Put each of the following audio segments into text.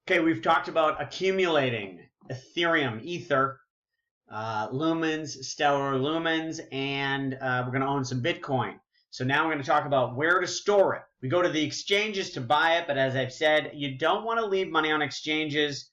Okay, we've talked about accumulating Ethereum, Ether, Lumens, Stellar Lumens, and we're going to own some Bitcoin. So now we're going to talk about where to store it. We go to the exchanges to buy it, but as I've said, you don't want to leave money on exchanges,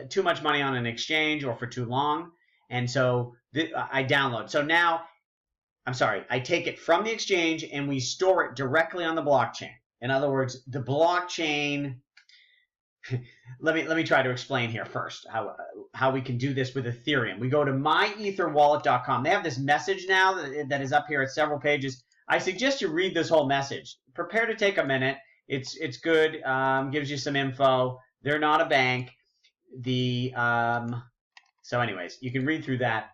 too much money on an exchange or for too long. And so I download. So now, I take it from the exchange and we store it directly on the blockchain. In other words, the blockchain. Let me try to explain here first how we can do this with Ethereum. We go to myetherwallet.com. They have this message now that is up here at several pages. I suggest you read this whole message. Prepare to take a minute. It's good. Gives you some info. They're not a bank. So anyways, you can read through that.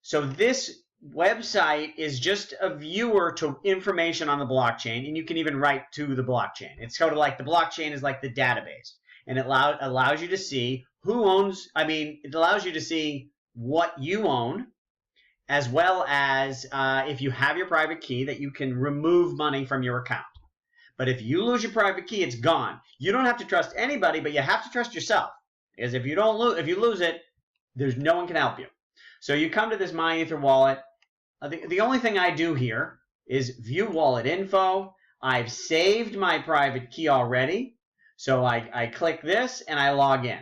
So this website is just a viewer to information on the blockchain, and you can even write to the blockchain. It's sort of like the blockchain is like the database, and it allows you to see who owns, it allows you to see what you own, as well as if you have your private key, that you can remove money from your account. But if you lose your private key, it's gone. You don't have to trust anybody, but you have to trust yourself, because if you lose it, there's no one can help you. So you come to this MyEther wallet. The only thing I do here is view wallet info. I've saved my private key already. So I click this and I log in.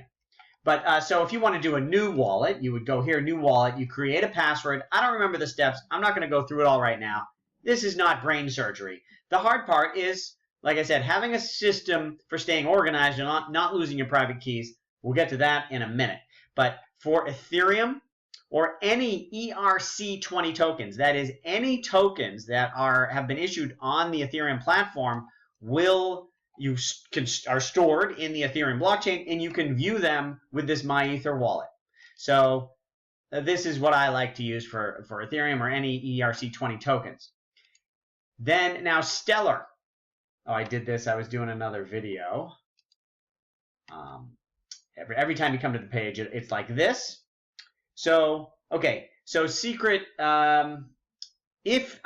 But so if you want to do a new wallet, you would go here, new wallet. You create a password. I don't remember the steps. I'm not going to go through it all right now. This is not brain surgery. The hard part is, like I said, having a system for staying organized and not losing your private keys. We'll get to that in a minute. But for Ethereum, or any ERC20 tokens, that is, any tokens that have been issued on the Ethereum platform, are stored in the Ethereum blockchain, and you can view them with this MyEther wallet. So this is what I like to use for Ethereum or any ERC20 tokens. Then now Stellar. Oh, I did this. I was doing another video. Every time you come to the page, it's like this. So, okay, so secret, if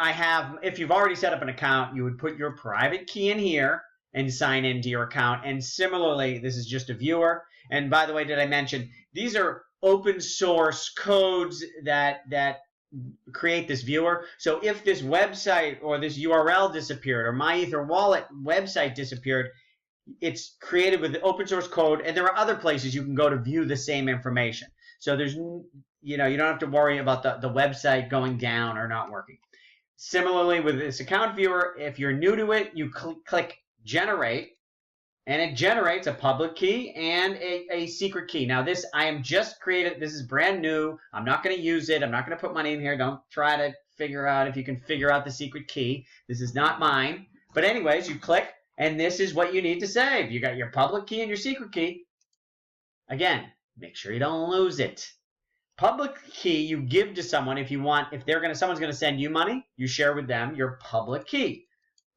you've already set up an account, you would put your private key in here and sign into your account. And similarly, this is just a viewer. And by the way, did I mention, these are open source codes that create this viewer. So if this website or this URL disappeared or MyEther wallet website disappeared, it's created with the open source code, and there are other places you can go to view the same information. So there's, you don't have to worry about the website going down or not working. Similarly, with this account viewer, if you're new to it, you click generate, and it generates a public key and a secret key. Now this, I am just created, this is brand new. I'm not going to use it. I'm not going to put money in here. Don't try to figure out if you can figure out the secret key. This is not mine. But anyways, you click, and this is what you need to save. You got your public key and your secret key. Again, make sure you don't lose it. Public key you give to someone if you want. If someone's going to send you money, you share with them your public key.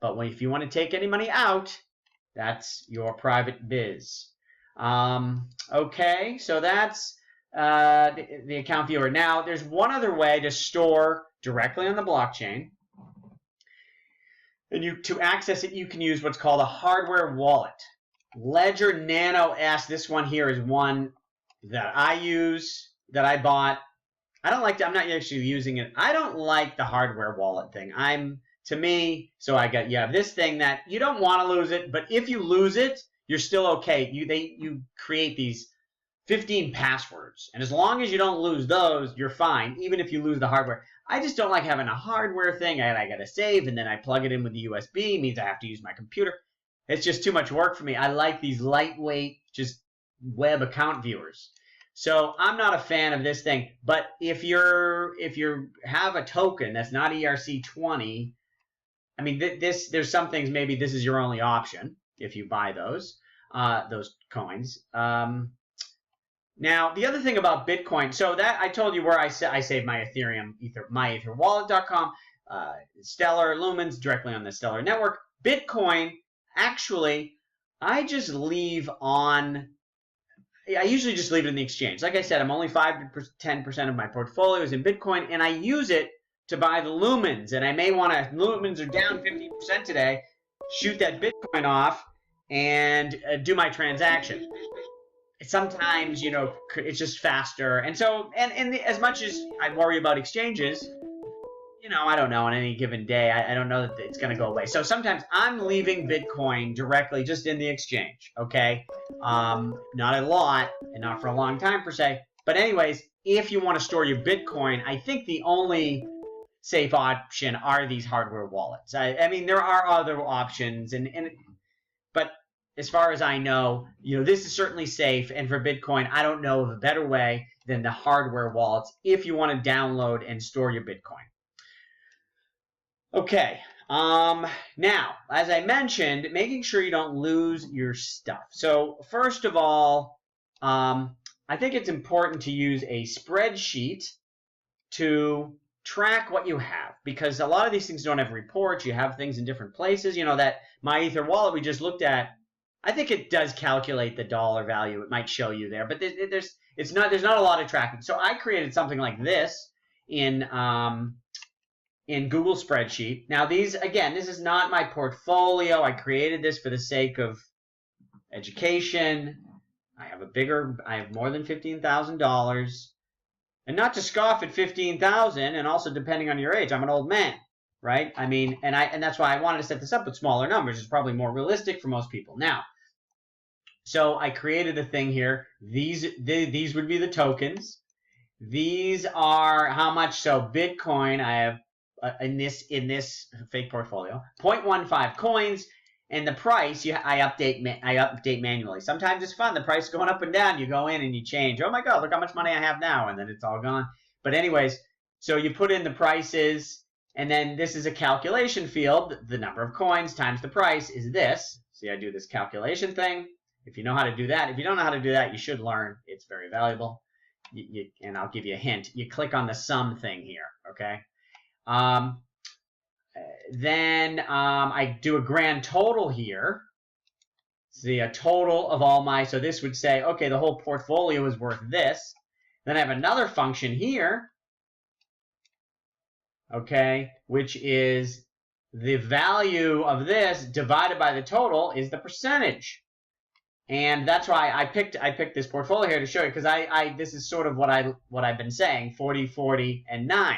But if you want to take any money out, that's your private biz. Okay, so that's the account viewer. Now, there's one other way to store directly on the blockchain. And to access it, you can use what's called a hardware wallet. Ledger Nano S, this one here is one that I use, that I bought. I'm not actually using it. I don't like the hardware wallet thing. You have this thing that you don't want to lose it, but if you lose it, you're still okay. You create these 15 passwords, and as long as you don't lose those, you're fine, even if you lose the hardware. I just don't like having a hardware thing. I got to save, and then I plug it in with the USB. It means I have to use my computer. It's just too much work for me. I like these lightweight, just web account viewers. So I'm not a fan of this thing. But if you have a token that's not ERC20, there's some things maybe this is your only option if you buy those coins. Now, the other thing about Bitcoin, so that I told you where I save my Ethereum, myetherwallet.com, Stellar, Lumens, directly on the Stellar network. Bitcoin, actually, I usually just leave it in the exchange. Like I said, I'm only 5 to 10% of my portfolio is in Bitcoin, and I use it to buy the Lumens. And I may want to, Lumens are down 15% today, shoot that Bitcoin off and do my transaction. Sometimes, you know, it's just faster. And so, and as much as I worry about exchanges, you know, I don't know, on any given day, I don't know that it's going to go away. So sometimes I'm leaving Bitcoin directly just in the exchange, okay? Not a lot, and not for a long time per se. But anyways, if you want to store your Bitcoin, I think the only safe option are these hardware wallets. I mean, there are other options, but as far as I know, you know, this is certainly safe. And for Bitcoin, I don't know of a better way than the hardware wallets if you want to download and store your Bitcoin. Okay, now, as I mentioned, making sure you don't lose your stuff. So first of all, I think it's important to use a spreadsheet to track what you have, because a lot of these things don't have reports. You have things in different places. You know, that MyEther wallet we just looked at, I think it does calculate the dollar value. It might show you there, but there's not a lot of tracking. So I created something like this in Google Spreadsheet. Now these, again, this is not my portfolio. I created this for the sake of education. I have more than $15,000. And not to scoff at $15,000, and also depending on your age, I'm an old man, right? I mean, and that's why I wanted to set this up with smaller numbers. It's probably more realistic for most people. Now, so I created a thing here. These would be the tokens. These are how much. So Bitcoin, I have in this fake portfolio, 0.15 coins, and the price I update manually. Sometimes it's fun. The price is going up and down. You go in and you change. Oh my God, look how much money I have now, and then it's all gone. But anyways, so you put in the prices, and then this is a calculation field. The number of coins times the price is this. See, I do this calculation thing. If you know how to do that, if you don't know how to do that, you should learn. It's very valuable. And I'll give you a hint. You click on the sum thing here, okay? Then I do a grand total here. See, a total of all my, so this would say, okay, the whole portfolio is worth this. Then I have another function here, okay, which is the value of this divided by the total is the percentage. And that's why I picked this portfolio here to show you, because this is sort of what I've been saying, 40, 40, and 9.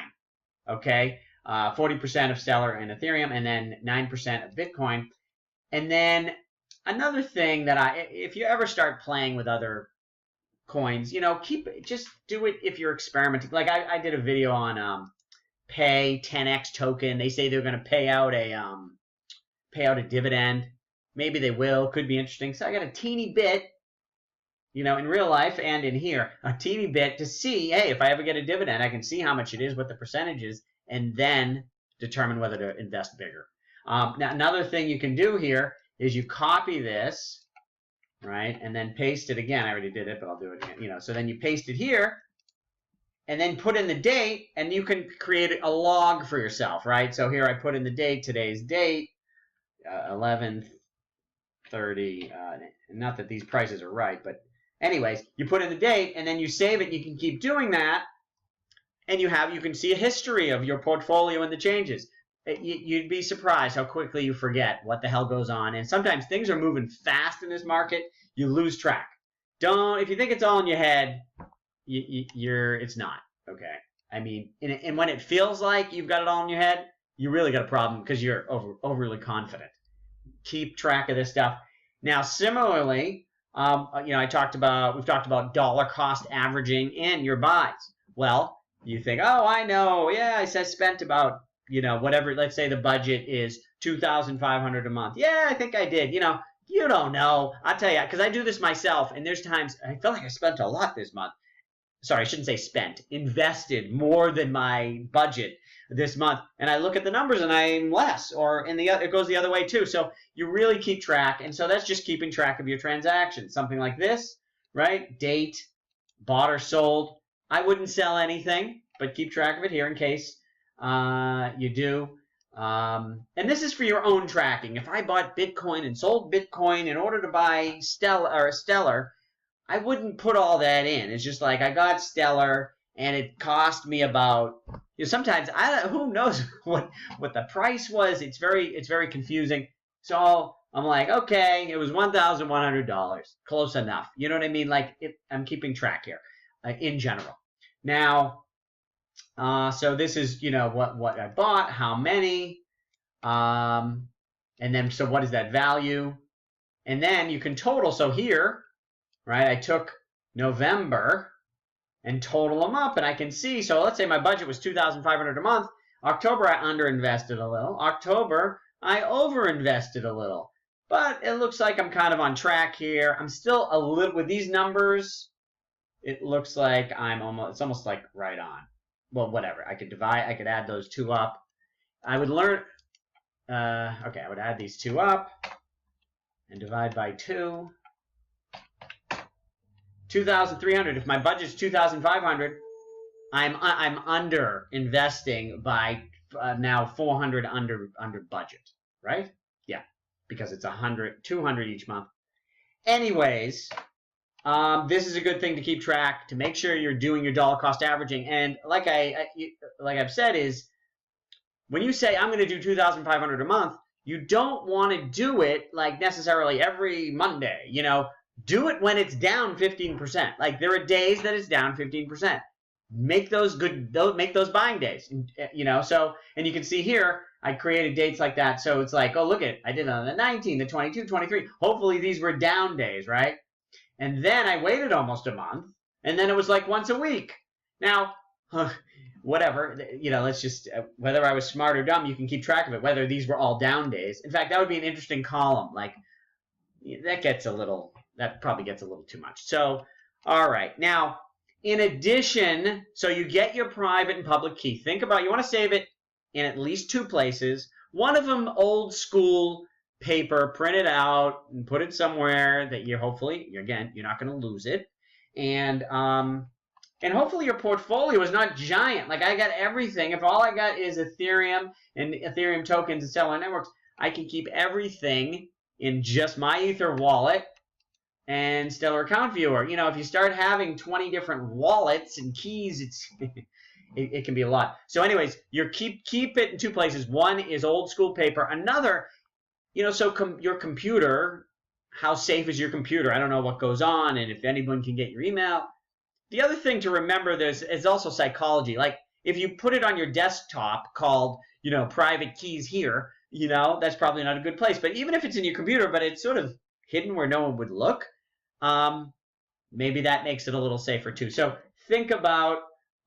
Okay, 40% of Stellar and Ethereum, and then 9% of Bitcoin. And then another thing that if you ever start playing with other coins, you know, just do it if you're experimenting. Like I did a video on Pay 10x token. They say they're going to pay out a dividend. Maybe they will. Could be interesting. So I got a teeny bit, you know, in real life and in here, a teeny bit to see, hey, if I ever get a dividend, I can see how much it is, what the percentage is, and then determine whether to invest bigger. Now, another thing you can do here is you copy this, right, and then paste it again. I already did it, but I'll do it again. You know, so then you paste it here, and then put in the date, and you can create a log for yourself, right? So here I put in the date, today's date, 11/30. Not that these prices are right, but anyways, you put in the date, and then you save it. You can keep doing that, and you can see a history of your portfolio and the changes. You'd be surprised how quickly you forget what the hell goes on. And sometimes things are moving fast in this market. You lose track. If you think it's all in your head, it's not. Okay. I mean, and when it feels like you've got it all in your head, you really got a problem because you're overly confident. Keep track of this stuff. Now, similarly, you know, we've talked about dollar cost averaging in your buys. Well, you think, oh, I know, yeah, I spent about, you know, whatever. Let's say the budget is $2,500 a month. Yeah, I think I did. You know, you don't know. I'll tell you, because I do this myself, and there's times I feel like I spent a lot this month. Sorry, I shouldn't say spent. Invested more than my budget this month, and I look at the numbers and I'm less, or it goes the other way too. So you really keep track, and so that's just keeping track of your transactions. Something like this, right? Date, bought or sold. I wouldn't sell anything, but keep track of it here in case you do. And this is for your own tracking. If I bought Bitcoin and sold Bitcoin in order to buy Stellar, I wouldn't put all that in. It's just like I got Stellar, and it cost me about, you know, sometimes who knows what the price was. It's very confusing. So I'm like, okay, it was $1,100. Close enough. You know what I mean? Like, I'm keeping track here in general. Now, so this is, you know, what I bought, how many, and then, so what is that value? And then you can total. So here, right, I took November and total them up, and I can see, so let's say my budget was $2,500 a month. October, I underinvested a little. October, I overinvested a little. But it looks like I'm kind of on track here. I'm still a little, with these numbers, it looks like it's almost like right on. Well, whatever. I could add those two up. I would learn, okay, I would add these two up and divide by 2. 2,300. If my budget's 2,500, I'm under investing by now 400 under budget, right? Yeah, because it's 200 each month. Anyways, this is a good thing to keep track, to make sure you're doing your dollar cost averaging. And like I've said, is when you say I'm going to do 2,500 a month, you don't want to do it like necessarily every Monday. You know, do it when it's down 15%. Like, there are days that it's down 15%. Make those make those buying days. You know, so, and you can see here, I created dates like that. So it's like, oh, look at it. I did it on the 19, the 22, 23. Hopefully these were down days, right? And then I waited almost a month, and then it was like once a week. Now, whatever, you know, let's just, whether I was smart or dumb, you can keep track of it, whether these were all down days. In fact, that would be an interesting column. Like, that probably gets a little too much. So, all right. Now, in addition, so you get your private and public key. Think about, you want to save it in at least 2 places. One of them, old school paper, print it out and put it somewhere that you're hopefully, again, you're not going to lose it. And hopefully your portfolio is not giant. Like, I got everything. If all I got is Ethereum and Ethereum tokens and Stellar Networks, I can keep everything in just my Ether wallet and Stellar Account Viewer. You know, if you start having 20 different wallets and keys, it can be a lot. So anyways, you keep it in 2 places. One is old school paper. Another, you know, so your computer, how safe is your computer? I don't know what goes on, and if anyone can get your email. The other thing to remember is also psychology. Like, if you put it on your desktop called, you know, private keys here, you know, that's probably not a good place. But even if it's in your computer, but it's sort of hidden where no one would look, maybe that makes it a little safer too. So think about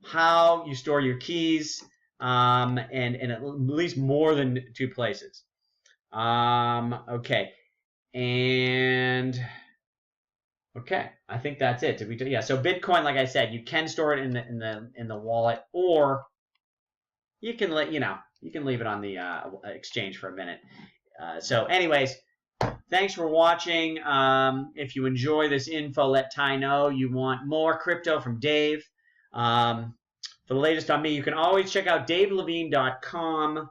how you store your keys, and at least more than 2 places. Okay, and okay, I think that's it. Did we do? Yeah. So Bitcoin, like I said, you can store it in the wallet, or you can leave it on the exchange for a minute. So, anyways, thanks for watching. If you enjoy this info, let Ty know. You want more crypto from Dave. For the latest on me, you can always check out davelevine.com.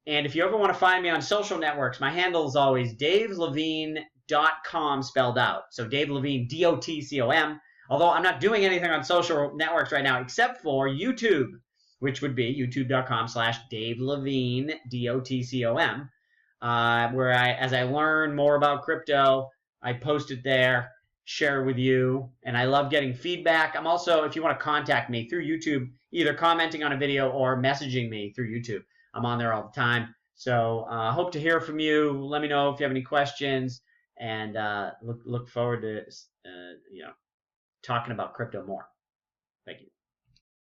And if you ever want to find me on social networks, my handle is always davelevine.com spelled out. So Dave Levine, DOTCOM. Although I'm not doing anything on social networks right now except for YouTube, which would be youtube.com/Dave Levine, DOTCOM. Where as I learn more about crypto, I post it there, share it with you, and I love getting feedback. I'm also, if you want to contact me through YouTube, either commenting on a video or messaging me through YouTube. I'm on there all the time. So hope to hear from you. Let me know if you have any questions, and look forward to talking about crypto more. Thank you.